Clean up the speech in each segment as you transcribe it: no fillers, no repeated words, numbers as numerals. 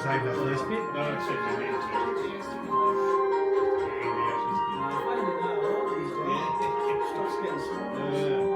save that first bit. No, it's okay. I find it now a lot these days. Stuff's getting smaller.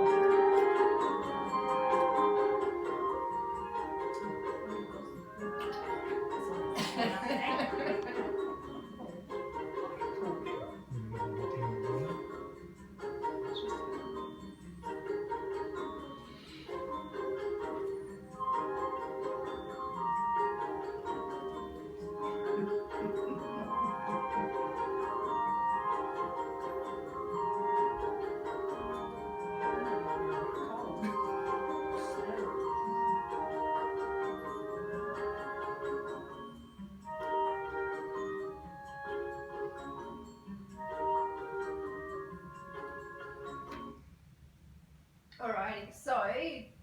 Alrighty, so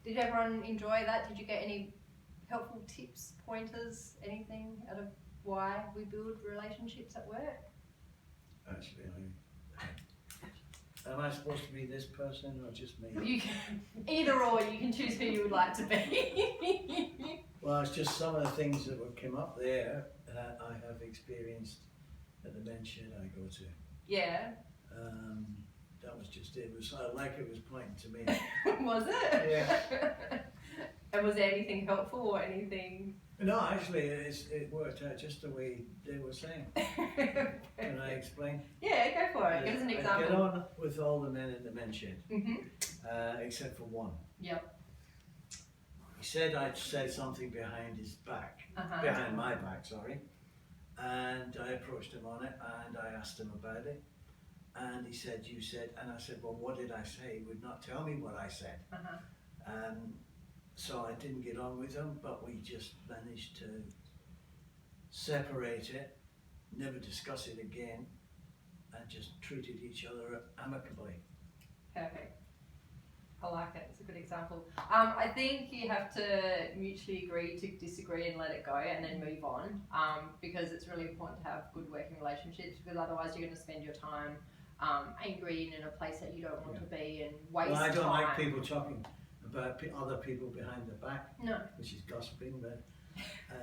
did everyone enjoy that? Did you get any helpful tips, pointers, anything out of why we build relationships at work? Actually, am I supposed to be this person or just me? You can, either or, you can choose who you would like to be. Well, it's just some of the things that would come up there that I have experienced at the men's shed I go to. Yeah. That was just it. It was like it was pointing to me. Was it? Yeah. And was there anything helpful or anything? No, actually, it worked out just the way they were saying. Can I explain? Yeah, go for it. Give us an I example. get on with all the men in the men's shed, Mm-hmm. except for one. Yep. He said I'd said something behind his back, Uh-huh. behind my back, sorry. And I approached him on it and I asked him about it. And he said, you said, and I said, well, what did I say? He would not tell me what I said. Uh-huh. So I didn't get on with him, but we just managed to separate it, never discuss it again, and just treated each other amicably. Perfect. I like it. It's a good example. I think you have to mutually agree to disagree and let it go and then move on, because it's really important to have good working relationships, because otherwise you're going to spend your time angry and in a place that you don't want to be and waste time. Well, I don't like people talking about other people behind their back, No. which is gossiping, but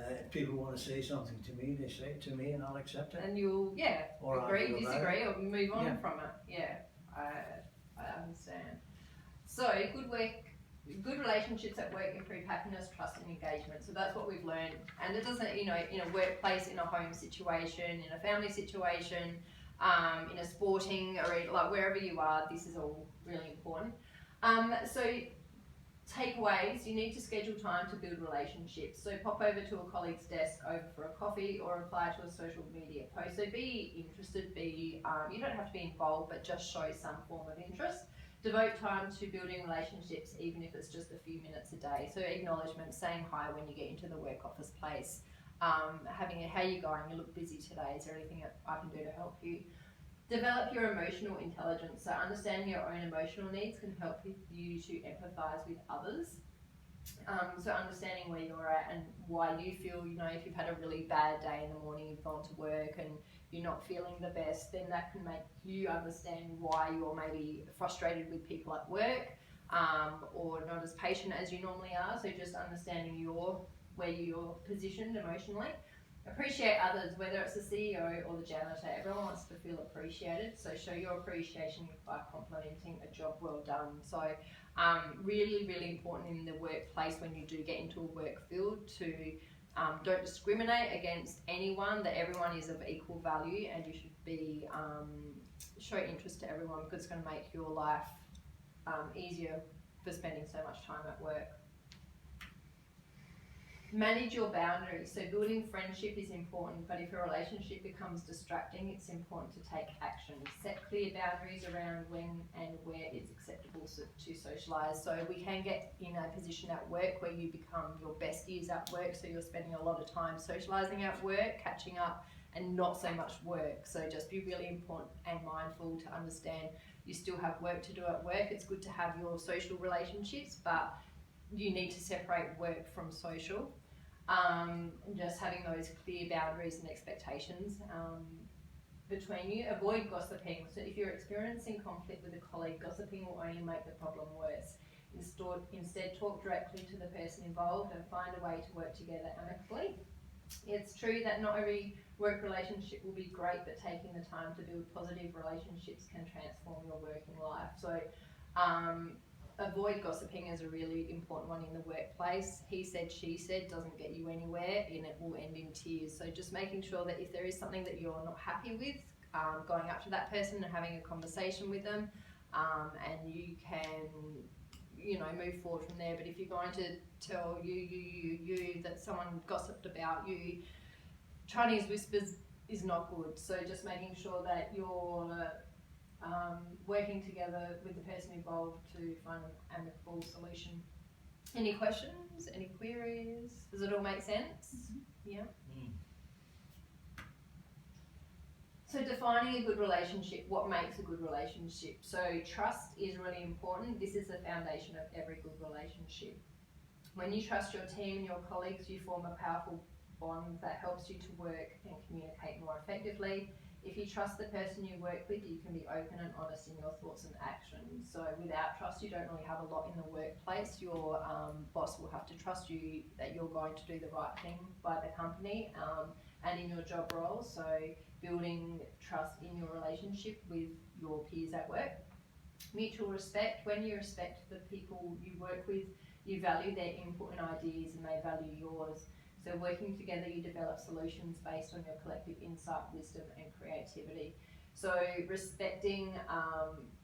if people want to say something to me, they say it to me and I'll accept it. And you'll, Or agree, argue about disagree, or move on Yeah. from it. Yeah, I understand. So, good relationships at work improve happiness, trust and engagement. So that's what we've learned. And it doesn't, in a workplace, in a home situation, in a family situation, in a sporting arena, like wherever you are, this is all really important. So takeaways, you need to schedule time to build relationships. So pop over to a colleague's desk over for a coffee or reply to a social media post. So be interested, you don't have to be involved, but just show some form of interest. Devote time to building relationships, even if it's just a few minutes a day. So acknowledgement, saying hi when you get into the work office place, having a, how you going, you look busy today, is there anything that I can do to help you? Develop your emotional intelligence. So understanding your own emotional needs can help you to empathise with others. So understanding where you're at and why you feel, if you've had a really bad day in the morning, you've gone to work and you're not feeling the best, then that can make you understand why you're maybe frustrated with people at work, or not as patient as you normally are. So just understanding where you're positioned emotionally. Appreciate others, whether it's the CEO or the janitor. Everyone wants to feel appreciated, so show your appreciation by complimenting a job well done. So really, really important in the workplace when you do get into a work field to don't discriminate against anyone, that everyone is of equal value, and you should be show interest to everyone, because it's going to make your life easier for spending so much time at work. Manage your boundaries. So building friendship is important, but if a relationship becomes distracting, it's important to take action. Set clear boundaries around when and where it's acceptable to socialise. So we can get in a position at work where you become your besties at work, so you're spending a lot of time socialising at work, catching up, and not so much work. So just be really important and mindful to understand you still have work to do at work. It's good to have your social relationships, but you need to separate work from social. And just having those clear boundaries and expectations between you. Avoid gossiping. So if you're experiencing conflict with a colleague, gossiping will only make the problem worse. Instead, talk directly to the person involved and find a way to work together amicably. It's true that not every work relationship will be great, but taking the time to build positive relationships can transform your working life. So avoid gossiping is a really important one in the workplace. He said, she said doesn't get you anywhere, and it will end in tears. So just making sure that if there is something that you're not happy with, going up to that person and having a conversation with them, and you can, you know, move forward from there. But if you're going to tell you that someone gossiped about you, Chinese whispers is not good. So just making sure that you're working together with the person involved to find an amicable solution. Any questions? Any queries? Does it all make sense? Mm-hmm. Yeah. So defining a good relationship, what makes a good relationship? So trust is really important. This is the foundation of every good relationship. When you trust your team and your colleagues, you form a powerful bond that helps you to work and communicate more effectively. If you trust the person you work with, you can be open and honest in your thoughts and actions. So without trust, you don't really have a lot in the workplace. Your boss will have to trust you that you're going to do the right thing by the company and in your job role. So building trust in your relationship with your peers at work. Mutual respect. When you respect the people you work with, you value their input and ideas and they value yours. So working together, you develop solutions based on your collective insight, wisdom and creativity. So respecting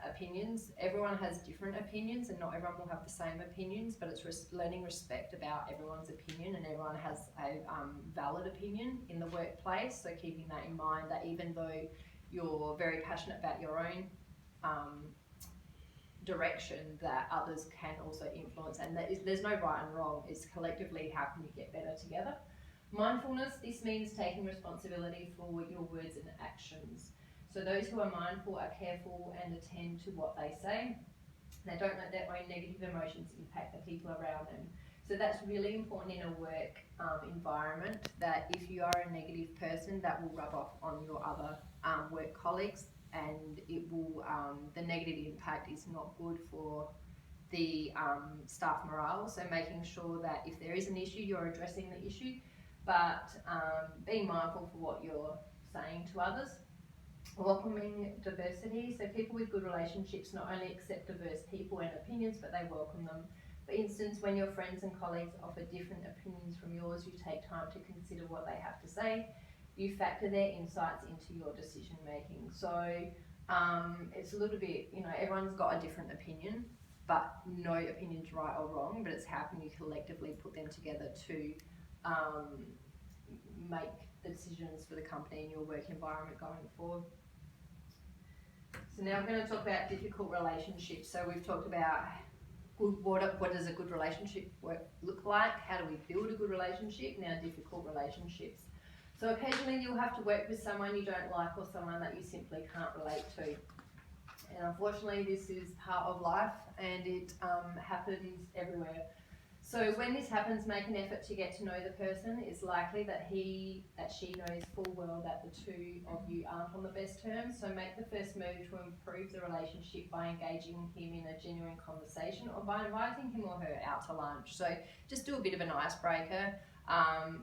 opinions. Everyone has different opinions and not everyone will have the same opinions, but it's learning respect about everyone's opinion, and everyone has a valid opinion in the workplace. So keeping that in mind, that even though you're very passionate about your own direction, that others can also influence, and there's no right and wrong. It's collectively how can you get better together. Mindfulness, this means taking responsibility for your words and actions. So those who are mindful are careful and attend to what they say. They don't let their own negative emotions impact the people around them. So that's really important in a work environment, that if you are a negative person, that will rub off on your other work colleagues, and it will, the negative impact is not good for the staff morale. So making sure that if there is an issue, you're addressing the issue, but being mindful for what you're saying to others. Welcoming diversity. So people with good relationships not only accept diverse people and opinions, but they welcome them. For instance, when your friends and colleagues offer different opinions from yours, you take time to consider what they have to say. You factor their insights into your decision making. So it's a little bit, you know, everyone's got a different opinion, but no opinion's right or wrong, but it's how can you collectively put them together to make the decisions for the company and your work environment going forward. So now we're going to talk about difficult relationships. So we've talked about what does a good relationship look like? How do we build a good relationship? Now difficult relationships. So occasionally you'll have to work with someone you don't like or someone that you simply can't relate to. And unfortunately this is part of life, and it happens everywhere. So when this happens, make an effort to get to know the person. It's likely that she knows full well that the two of you aren't on the best terms. So make the first move to improve the relationship by engaging him in a genuine conversation, or by inviting him or her out to lunch. So just do a bit of an icebreaker.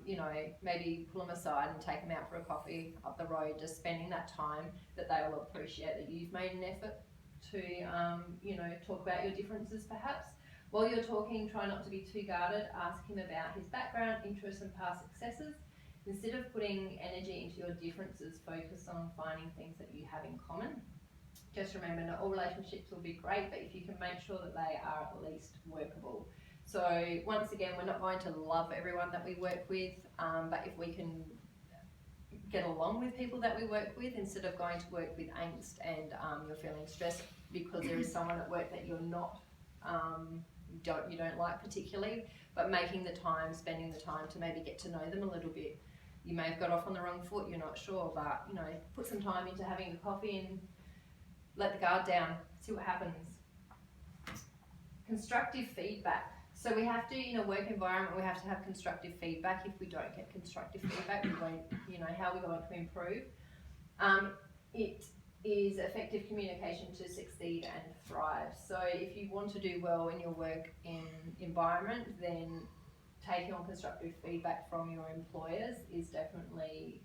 You know, maybe pull them aside and take them out for a coffee up the road, just spending that time, that they will appreciate that you've made an effort to, you know, talk about your differences perhaps. While you're talking, try not to be too guarded. Ask him about his background, interests and past successes. Instead of putting energy into your differences, focus on finding things that you have in common. Just remember, not all relationships will be great, but if you can make sure that they are at least workable. So once again, we're not going to love everyone that we work with, but if we can get along with people that we work with, instead of going to work with angst and you're feeling stressed because there is someone at work that you're not, you don't like particularly, but making the time, spending the time to maybe get to know them a little bit. You may have got off on the wrong foot, you're not sure, but you know, put some time into having a coffee and let the guard down, see what happens. Constructive feedback. So we have to, in a work environment, we have to have constructive feedback. If we don't get constructive feedback, we won't, you know, how are we going to improve? It is effective communication to succeed and thrive. So if you want to do well in your work environment, then taking on constructive feedback from your employers is definitely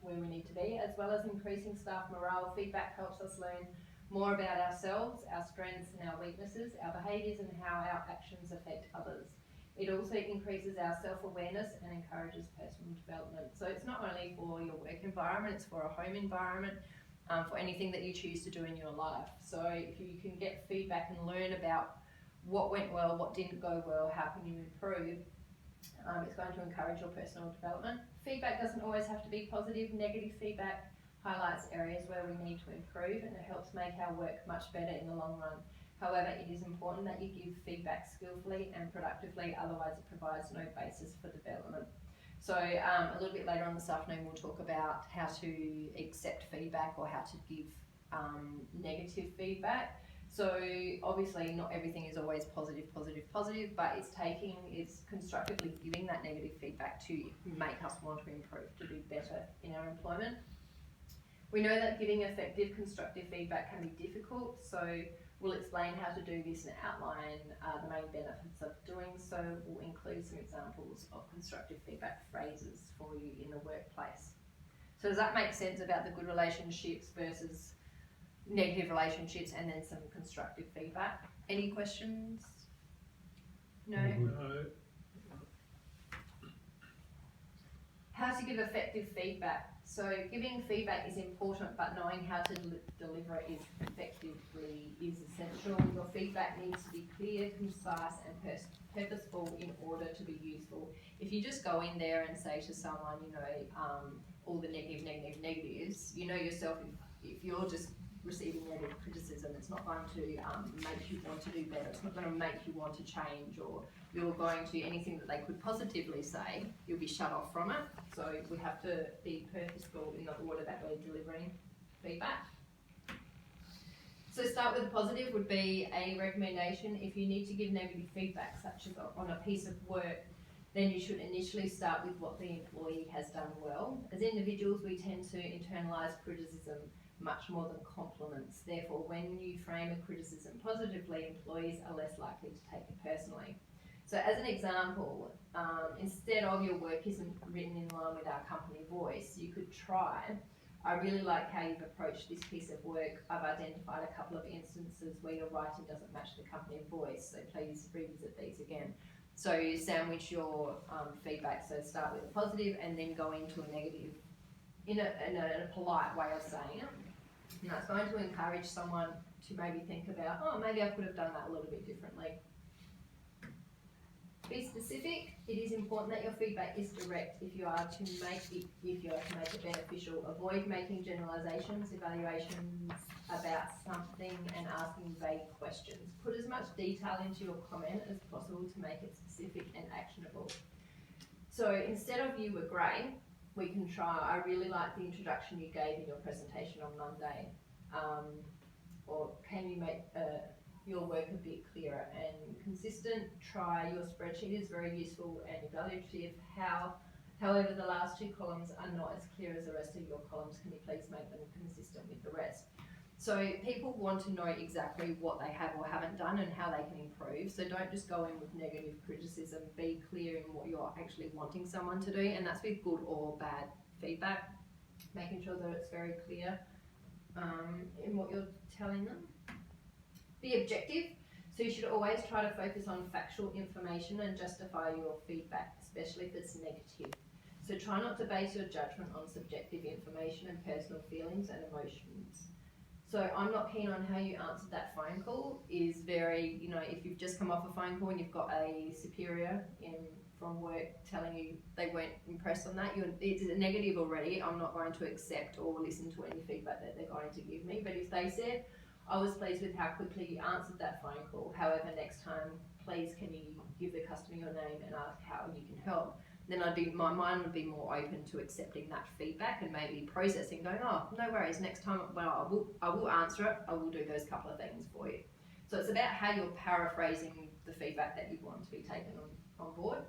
where we need to be, as well as increasing staff morale. Feedback helps us learn more about ourselves, our strengths and our weaknesses, our behaviours and how our actions affect others. It also increases our self-awareness and encourages personal development. So it's not only for your work environment, it's for a home environment, for anything that you choose to do in your life. So if you can get feedback and learn about what went well, what didn't go well, how can you improve, it's going to encourage your personal development. Feedback doesn't always have to be positive. Negative feedback highlights areas where we need to improve, and it helps make our work much better in the long run. However, it is important that you give feedback skillfully and productively, otherwise it provides no basis for development. So a little bit later on this afternoon we'll talk about how to accept feedback or how to give negative feedback. So obviously not everything is always positive, but it's constructively giving that negative feedback to make us want to improve, to do better in our employment. We know that giving effective constructive feedback can be difficult, so we'll explain how to do this and outline the main benefits of doing so. We'll include some examples of constructive feedback phrases for you in the workplace. So does that make sense about the good relationships versus negative relationships, and then some constructive feedback? Any questions? No? No. How to give effective feedback. So giving feedback is important, but knowing how to deliver it effectively is essential. Your feedback needs to be clear, concise and purposeful in order to be useful. If you just go in there and say to someone, all the negatives, you know yourself, if you're just receiving negative criticism, it's not going to make you want to do better, it's not going to make you want to change, or you're going to, anything that they could positively say, you'll be shut off from it. So we have to be purposeful in the order that we're delivering feedback. So start with a positive would be a recommendation. If you need to give negative feedback, such as on a piece of work, then you should initially start with what the employee has done well. As individuals, we tend to internalise criticism much more than compliments. Therefore, when you frame a criticism positively, employees are less likely to take it personally. So as an example, instead of your work isn't written in line with our company voice, you could try, I really like how you've approached this piece of work. I've identified a couple of instances where your writing doesn't match the company voice, so please revisit these again. So you sandwich your feedback, so start with a positive and then go into a negative in a polite way of saying it. And that's going to encourage someone to maybe think about, oh, maybe I could have done that a little bit differently. Be specific. It is important that your feedback is direct if you are to make it beneficial. Avoid making generalizations, evaluations about something and asking vague questions. Put as much detail into your comment as possible to make it specific and actionable. So instead of "you were great," we can try, "I really like the introduction you gave in your presentation on Monday," or "can you make your work a bit clearer and consistent?" Try, "Your spreadsheet is very useful and evaluative. However, the last two columns are not as clear as the rest of your columns. Can you please make them consistent with the rest?" So people want to know exactly what they have or haven't done and how they can improve. So don't just go in with negative criticism. Be clear in what you're actually wanting someone to do, and that's with good or bad feedback. Making sure that it's very clear in what you're telling them. Be objective. So you should always try to focus on factual information and justify your feedback, especially if it's negative. So try not to base your judgment on subjective information and personal feelings and emotions. So "I'm not keen on how you answered that phone call" is very, if you've just come off a phone call and you've got a superior from work telling you they weren't impressed on that, it's a negative already. I'm not going to accept or listen to any feedback that they're going to give me. But if they said, "I was pleased with how quickly you answered that phone call. However, next time, please can you give the customer your name and ask how you can help," then my mind would be more open to accepting that feedback and maybe processing, going, "Oh, no worries, next time, well, I will answer it, I will do those couple of things for you." So it's about how you're paraphrasing the feedback that you want to be taken on board.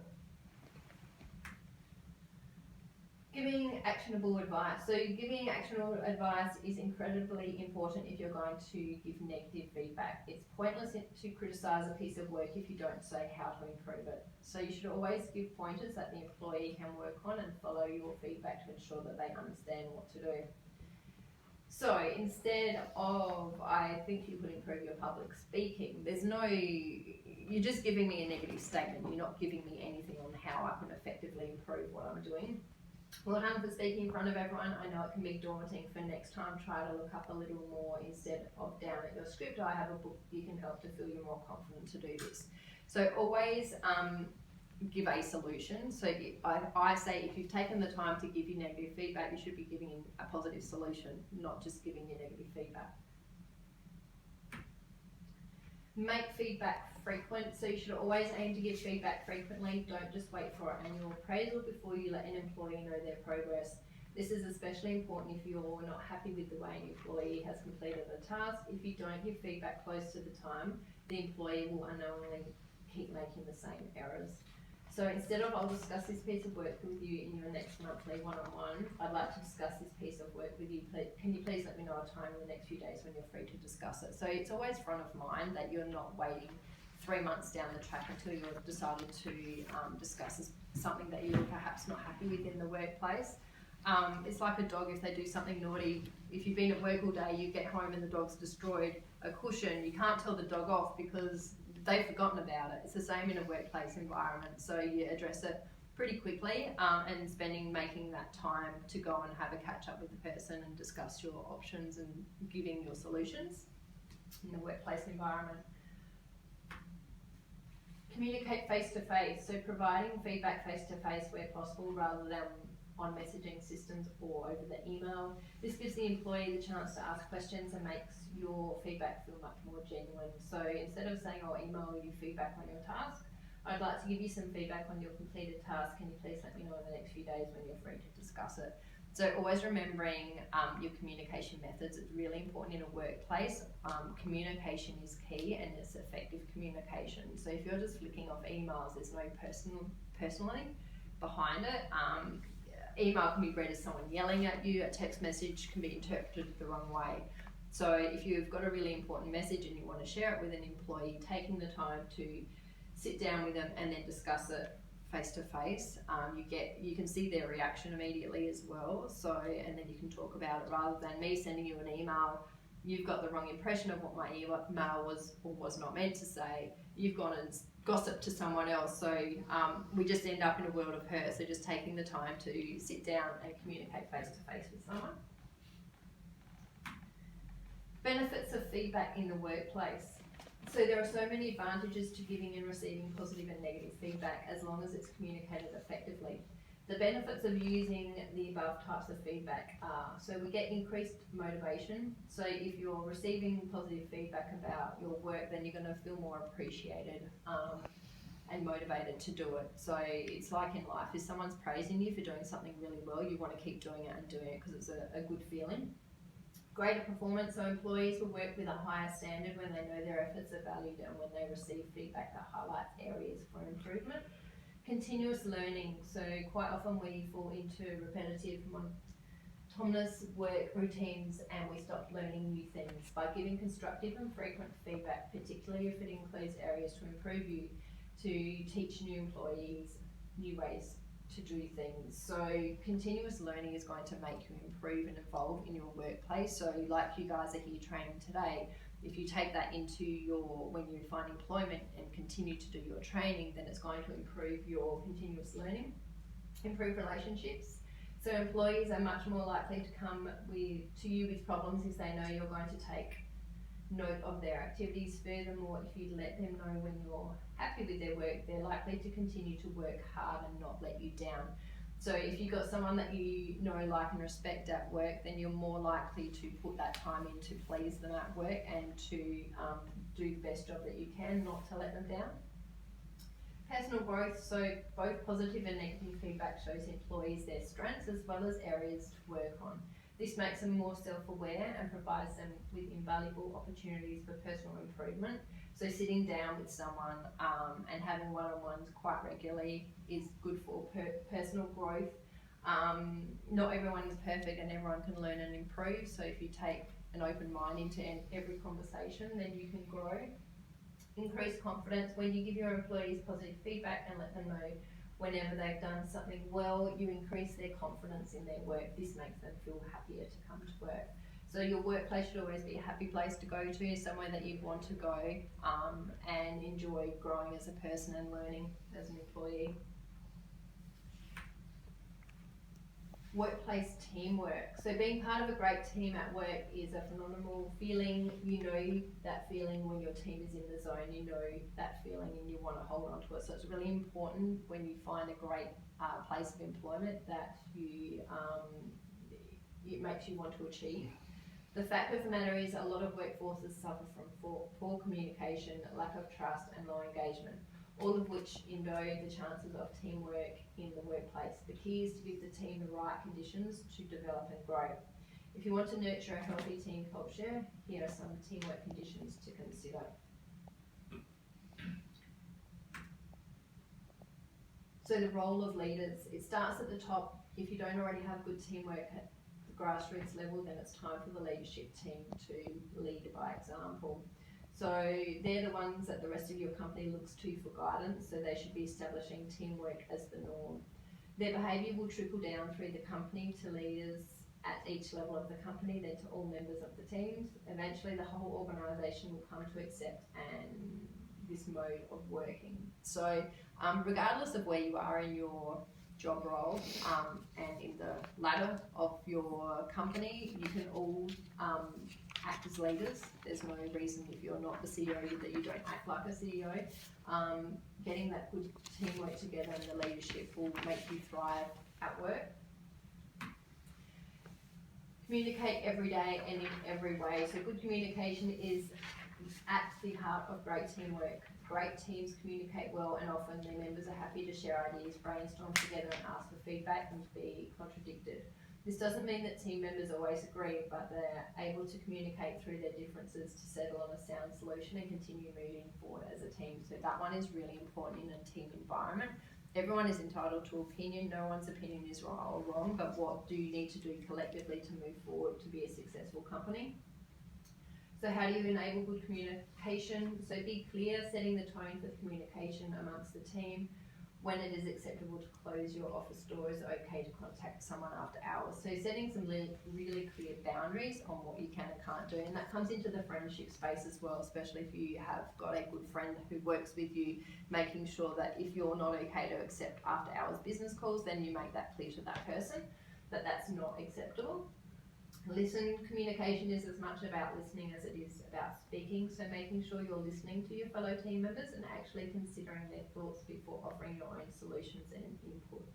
Giving actionable advice. So giving actionable advice is incredibly important if you're going to give negative feedback. It's pointless to criticise a piece of work if you don't say how to improve it. So you should always give pointers that the employee can work on and follow your feedback to ensure that they understand what to do. So instead of, I think you could improve your public speaking, you're just giving me a negative statement. You're not giving me anything on how I can effectively improve what I'm doing. Well done for speaking in front of everyone. I know it can be daunting. For next time, try to look up a little more instead of down at your script. I have a book you can help to feel you more confident to do this. So always give a solution. So I say if you've taken the time to give you negative feedback, you should be giving a positive solution, not just giving you negative feedback. Make feedback frequent, so you should always aim to give feedback frequently. Don't just wait for an annual appraisal before you let an employee know their progress. This is especially important if you're not happy with the way an employee has completed a task. If you don't give feedback close to the time, the employee will unknowingly keep making the same errors. So instead of I'll discuss this piece of work with you in your next monthly one-on-one, I'd like to discuss this piece of work with you. Can you please let me know a time in the next few days when you're free to discuss it? So it's always front of mind that you're not waiting 3 months down the track until you've decided to discuss something that you're perhaps not happy with in the workplace. It's like a dog. If they do something naughty, if you've been at work all day, you get home and the dog's destroyed a cushion, you can't tell the dog off because they've forgotten about it. It's the same in a workplace environment. So you address it pretty quickly and making that time to go and have a catch up with the person and discuss your options and giving your solutions in the workplace environment. Communicate face to face. So providing feedback face to face where possible rather than on messaging systems or over the email. This gives the employee the chance to ask questions and makes your feedback feel much more genuine. So instead of saying I'll email you feedback on your task, I'd like to give you some feedback on your completed task. Can you please let me know in the next few days when you're free to discuss it? So always remembering your communication methods. It's really important in a workplace. Communication is key and it's effective communication. So if you're just flicking off emails, there's no personally behind it. Email can be read as someone yelling at you. A text message can be interpreted the wrong way. So if you've got a really important message and you want to share it with an employee, taking the time to sit down with them and then discuss it face to face, you can see their reaction immediately as well. So and then you can talk about it rather than me sending you an email. You've got the wrong impression of what my email was or was not meant to say. You've gone and gossip to someone else, so we just end up in a world of hurt. So just taking the time to sit down and communicate face to face with someone. Benefits of feedback in the workplace. So there are so many advantages to giving and receiving positive and negative feedback as long as it's communicated effectively. The benefits of using the above types of feedback are, so we get increased motivation. So if you're receiving positive feedback about your work, then you're going to feel more appreciated and motivated to do it. So it's like in life, if someone's praising you for doing something really well, you want to keep doing it and doing it because it's a good feeling. Greater performance, so employees will work with a higher standard when they know their efforts are valued and when they receive feedback that highlights areas for improvement. Continuous learning, so quite often we fall into repetitive monotonous work routines and we stop learning new things. By giving constructive and frequent feedback, particularly if it includes areas to improve you, to teach new employees new ways to do things. So continuous learning is going to make you improve and evolve in your workplace. So like you guys are here training today, if you take that into when you find employment and continue to do your training, then it's going to improve your continuous learning, improve relationships. So employees are much more likely to come to you with problems if they know you're going to take note of their activities. Furthermore, if you let them know when you're happy with their work, they're likely to continue to work hard and not let you down. So if you've got someone that you know, like and respect at work, then you're more likely to put that time in to please them at work and to do the best job that you can, not to let them down. Personal growth, so both positive and negative feedback shows employees their strengths as well as areas to work on. This makes them more self-aware and provides them with invaluable opportunities for personal improvement. So sitting down with someone and having one-on-ones quite regularly is good for personal growth Not everyone is perfect and everyone can learn and improve. So if you take an open mind into every conversation, then you can grow. Increase confidence. When you give your employees positive feedback and let them know whenever they've done something well, you increase their confidence in their work. This makes them feel happier to come to work. So your workplace should always be a happy place to go to, somewhere that you want to go and enjoy growing as a person and learning as an employee. Workplace teamwork. So being part of a great team at work is a phenomenal feeling. You know that feeling when your team is in the zone, you know that feeling and you want to hold on to it. So it's really important when you find a great place of employment that you it makes you want to achieve. The fact of the matter is a lot of workforces suffer from poor communication, lack of trust and low engagement, all of which erode the chances of teamwork in the workplace. The key is to give the team the right conditions to develop and grow. If you want to nurture a healthy team culture, here are some teamwork conditions to consider. So the role of leaders, it starts at the top. If you don't already have good teamwork at the grassroots level, then it's time for the leadership team to lead by example. So they're the ones that the rest of your company looks to for guidance, so they should be establishing teamwork as the norm. Their behaviour will trickle down through the company to leaders at each level of the company, then to all members of the teams. Eventually the whole organisation will come to accept this mode of working. So regardless of where you are in your job role and in the ladder of your company, you can all act as leaders. There's no reason if you're not the CEO that you don't act like a CEO. Getting that good teamwork together and the leadership will make you thrive at work. Communicate every day and in every way. So good communication is at the heart of great teamwork. Great teams communicate well and often their members are happy to share ideas, brainstorm together and ask for feedback and be contradicted. This doesn't mean that team members always agree, but they're able to communicate through their differences to settle on a sound solution and continue moving forward as a team. So that one is really important in a team environment. Everyone is entitled to opinion. No one's opinion is right or wrong, but what do you need to do collectively to move forward to be a successful company? So how do you enable good communication? So be clear, setting the tone for communication amongst the team. When it is acceptable to close your office doors, okay to contact someone after hours. So setting some really clear boundaries on what you can and can't do. And that comes into the friendship space as well, especially if you have got a good friend who works with you, making sure that if you're not okay to accept after hours business calls, then you make that clear to that person that that's not acceptable. Communication is as much about listening as it is about speaking, so making sure you're listening to your fellow team members and actually considering their thoughts before offering your own solutions and input.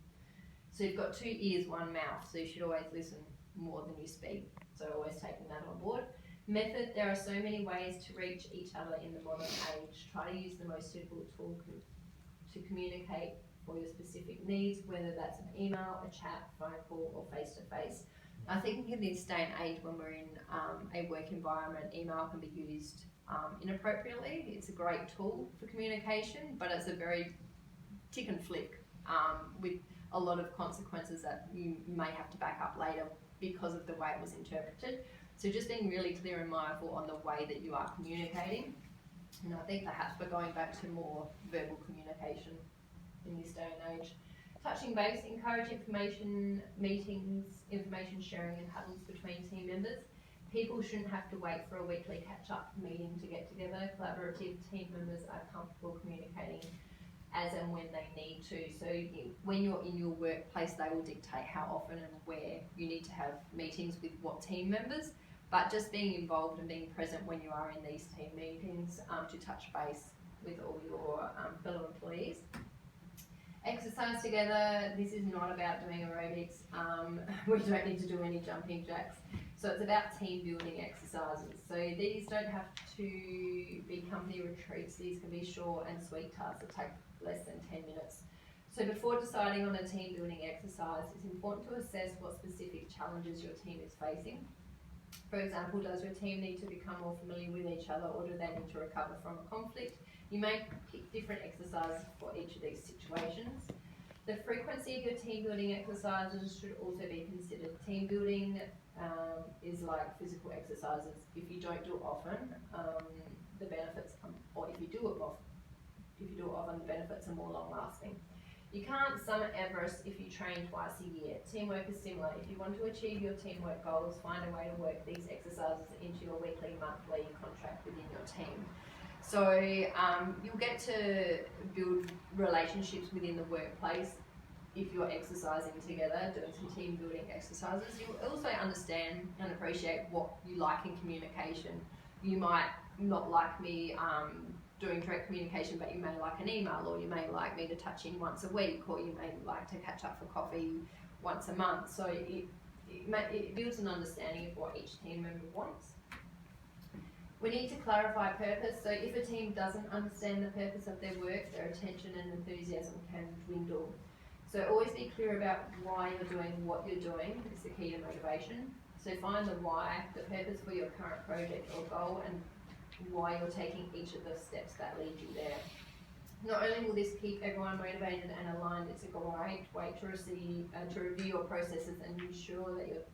So you've got 2 ears, 1 mouth, so you should always listen more than you speak, so always taking that on board. Method, there are so many ways to reach each other in the modern age. Try to use the most suitable tool to communicate for your specific needs, whether that's an email, a chat, phone call or face-to-face. I think in this day and age when we're in a work environment, email can be used inappropriately. It's a great tool for communication, but it's a very tick and flick with a lot of consequences that you may have to back up later because of the way it was interpreted. So just being really clear and mindful on the way that you are communicating. And I think perhaps we're going back to more verbal communication in this day and age. Touching base, encourage information meetings, information sharing and huddles between team members. People shouldn't have to wait for a weekly catch-up meeting to get together. Collaborative team members are comfortable communicating as and when they need to. So when you're in your workplace, they will dictate how often and where you need to have meetings with what team members. But just being involved and being present when you are in these team meetings to touch base with all your fellow employees. Exercise together. This is not about doing aerobics. We don't need to do any jumping jacks. So it's about team building exercises. So these don't have to be company retreats. These can be short and sweet tasks that take less than 10 minutes. So before deciding on a team building exercise, it's important to assess what specific challenges your team is facing. For example, does your team need to become more familiar with each other, or do they need to recover from a conflict? You may pick different exercises for each of these situations. The frequency of your team building exercises should also be considered. Team building is like physical exercises. If you don't do it often, the benefits come, or if you do it often, the benefits are more long lasting. You can't summit Everest if you train twice a year. Teamwork is similar. If you want to achieve your teamwork goals, find a way to work these exercises into your weekly, monthly contract within your team. So you'll get to build relationships within the workplace if you're exercising together, doing some team building exercises. You'll also understand and appreciate what you like in communication. You might not like me doing direct communication, but you may like an email, or you may like me to touch in once a week, or you may like to catch up for coffee once a month. So it builds an understanding of what each team member wants. We need to clarify purpose. So if a team doesn't understand the purpose of their work, their attention and enthusiasm can dwindle. So always be clear about why you're doing what you're doing. It's the key to motivation. So find the why, the purpose for your current project or goal, and why you're taking each of the steps that lead you there. Not only will this keep everyone motivated and aligned, it's a great way to review your processes and ensure that you're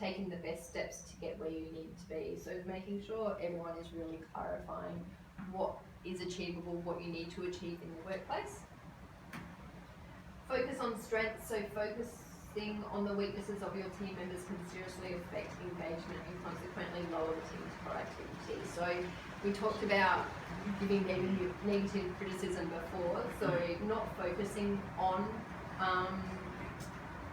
taking the best steps to get where you need to be. So making sure everyone is really clarifying what is achievable, what you need to achieve in the workplace. Focus on strengths. So focusing on the weaknesses of your team members can seriously affect engagement and consequently lower the team's productivity. So we talked about giving negative criticism before, so not focusing on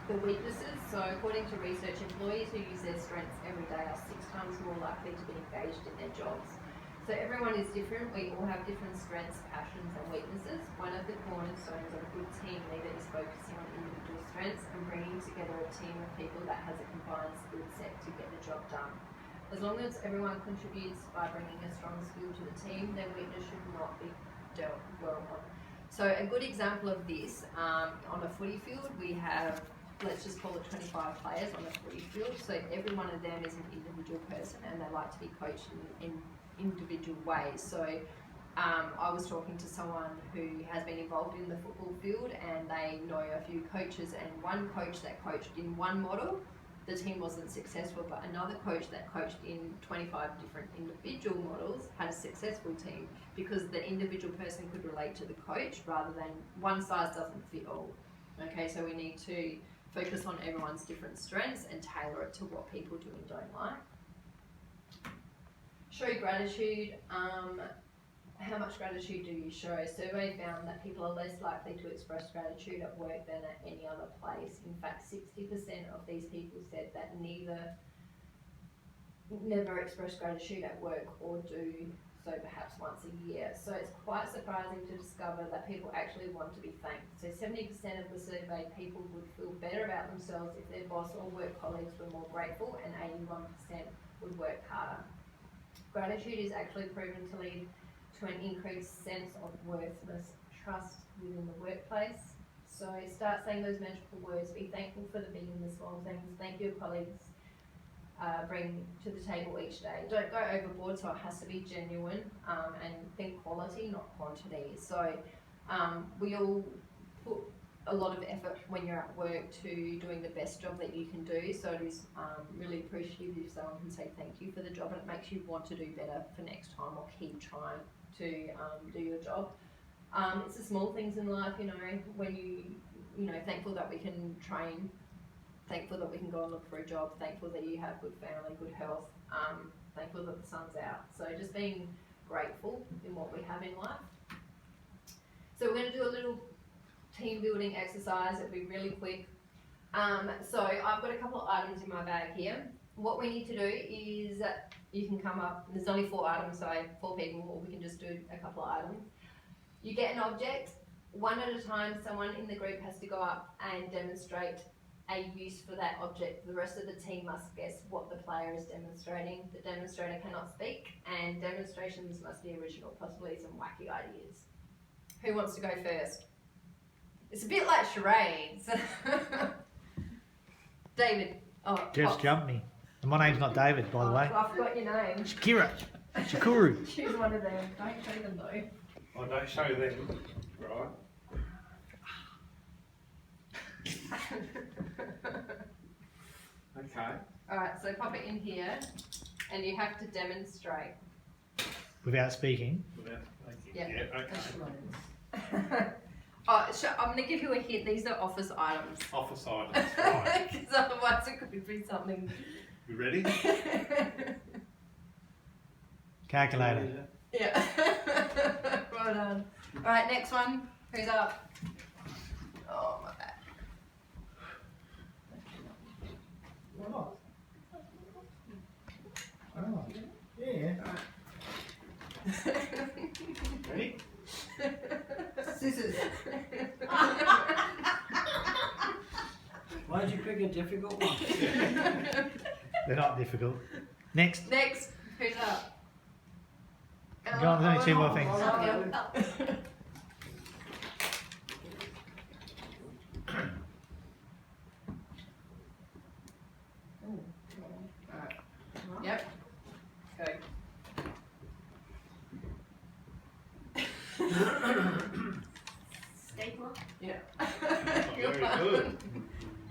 the weaknesses. So according to research, employees who use their strengths every day are 6 times more likely to be engaged in their jobs. So everyone is different. We all have different strengths, passions and weaknesses. One of the cornerstones of a good team leader is focusing on individual strengths and bringing together a team of people that has a combined skill set to get the job done. As long as everyone contributes by bringing a strong skill to the team, their weakness should not be dealt well on. So a good example of this, on a footy field, we have, let's just call it 25 players on a footy field. So every one of them is an individual person and they like to be coached in individual ways. So I was talking to someone who has been involved in the football field, and they know a few coaches, and one coach that coached in one model, the team wasn't successful, but another coach that coached in 25 different individual models had a successful team, because the individual person could relate to the coach rather than one size doesn't fit all. Okay, so we need to focus on everyone's different strengths and tailor it to what people do and don't like. Show gratitude. How much gratitude do you show? A survey found that people are less likely to express gratitude at work than at any other place. In fact, 60% of these people said that never express gratitude at work, or do so perhaps once a year. So it's quite surprising to discover that people actually want to be thanked. So 70% of the surveyed people would feel better about themselves if their boss or work colleagues were more grateful, and 81% would work harder. Gratitude is actually proven to lead to an increased sense of worthiness, trust within the workplace. So start saying those magical words. Be thankful for the big and the small things. Thank your colleagues bring to the table each day. Don't go overboard, so it has to be genuine, and think quality, not quantity. So we all put a lot of effort when you're at work to doing the best job that you can do. So it is really appreciative if someone can say thank you for the job, and it makes you want to do better for next time, or keep trying to do your job. It's the small things in life, when thankful that we can train, thankful that we can go and look for a job, thankful that you have good family, good health, thankful that the sun's out. So just being grateful in what we have in life. So we're going to do a little team building exercise. It'll be really quick. So I've got a couple of items in my bag here. What we need to do is, you can come up, there's only 4 items, so 4 people, or we can just do a couple of items. You get an object, one at a time. Someone in the group has to go up and demonstrate a use for that object. The rest of the team must guess what the player is demonstrating. The demonstrator cannot speak, and demonstrations must be original, possibly some wacky ideas. Who wants to go first? It's a bit like charades. David. Oh, Just jump me. And my name's not David, by the way. I forgot your name. Shakuru. Choose one of them. Don't show them though. I don't show them, right? Okay. Alright, so pop it in here and you have to demonstrate. Without speaking. Without thinking. Yeah. Yeah, okay. I'm going to give you a hint. These are office items. Office items, right. Because otherwise it could be something. You ready? Calculator. Yeah. Well done. Alright, next one. Who's up? Oh, my bad. Oh. Oh. Yeah. Ready? Scissors. Why'd you pick a difficult one? They're not difficult. Next. Next. Who's up? Go on, there's only two more things. Yep. Go. Stapler. Yeah. Very good.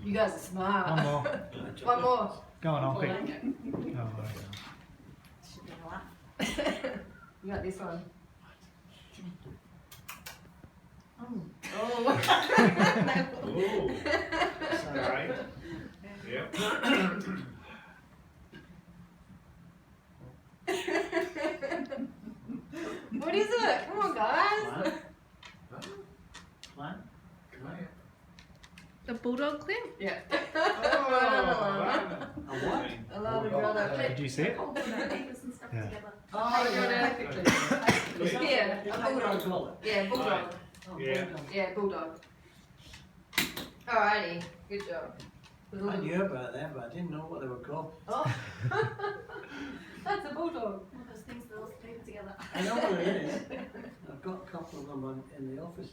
You guys are smart. One more. One more. Go on, Pull quick. it. Oh, right. Should be enough. You got this one. Oh. Oh. Ooh, Sorry. great. Yep. What is it? Come on, guys. Plan? The bulldog clip? Yeah. Oh, A what? I love it, brother. Did you see it? Hold all the papers and stuff Yeah. together. Oh, yeah. Perfectly. Yeah, Is a that what I bulldog. call it? Yeah, bulldog. Oh, Yeah. bulldog. Yeah, bulldog. Alrighty, good job. I knew about them, but I didn't know what they were called. Oh. That's a bulldog. All those things that all paper together. I know what it is. I've got a couple of them in the office,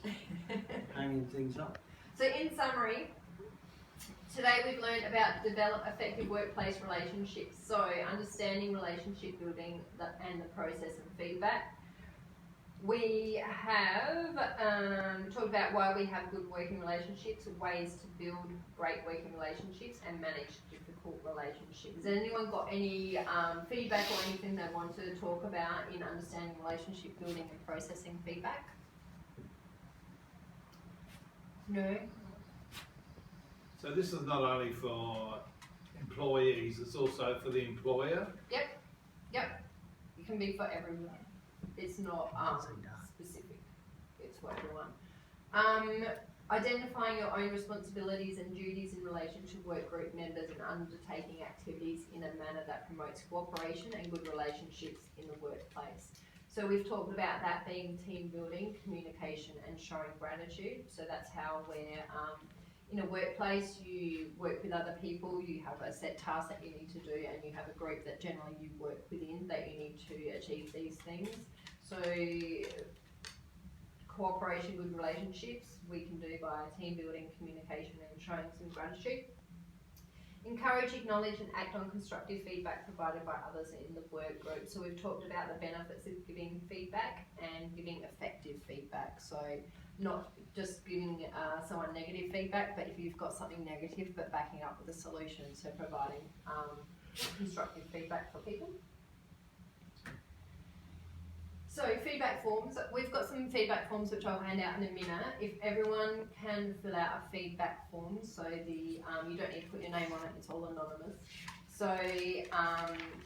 hanging things up. So in summary, today we've learned about develop effective workplace relationships. So understanding relationship building and the process and feedback. We have talked about why we have good working relationships, ways to build great working relationships and manage difficult relationships. Has anyone got any feedback or anything they want to talk about in understanding relationship building and processing feedback? No? So this is not only for employees, it's also for the employer. It can be for everyone. It's not specific. It's for everyone. Identifying your own responsibilities and duties in relation to work group members and undertaking activities in a manner that promotes cooperation and good relationships in the workplace. So we've talked about that being team building, communication and showing gratitude. So that's how we're in a workplace, you work with other people, you have a set task that you need to do, and you have a group that generally you work within that you need to achieve these things. So cooperation, good relationships, we can do by team building, communication and showing some gratitude. Encourage, acknowledge and act on constructive feedback provided by others in the work group. So we've talked about the benefits of giving feedback and giving effective feedback. So not just giving someone negative feedback, but if you've got something negative but backing up with a solution, so providing constructive feedback for people. So feedback forms, we've got some feedback forms which I'll hand out in a minute. If everyone can fill out a feedback form, so the you don't need to put your name on it, it's all anonymous. So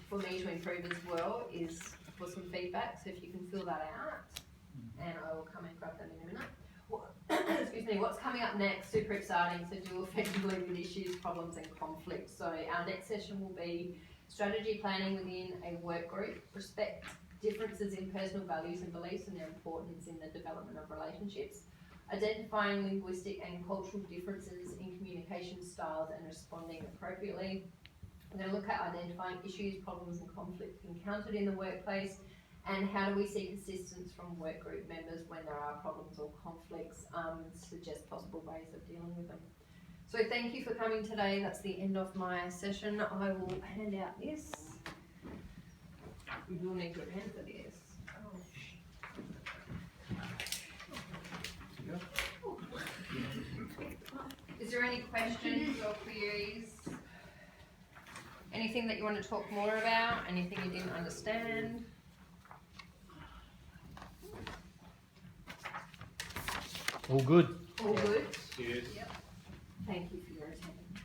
for me to improve as well is for some feedback, so if you can fill that out, and I will come and grab them in a minute. Excuse me, what's coming up next, super exciting, so deal effectively with issues, problems and conflicts. So our next session will be strategy planning within a work group, respect differences in personal values and beliefs and their importance in the development of relationships, identifying linguistic and cultural differences in communication styles and responding appropriately. We're going to look at identifying issues, problems and conflict encountered in the workplace, and how do we seek assistance from work group members when there are problems or conflicts, suggest possible ways of dealing with them. So thank you for coming today. That's the end of my session. I will hand out this. We will need your hand for this. Is there any questions or queries? Anything that you want to talk more about? Anything you didn't understand? All good. All good. Cheers. Thank you for your attendance.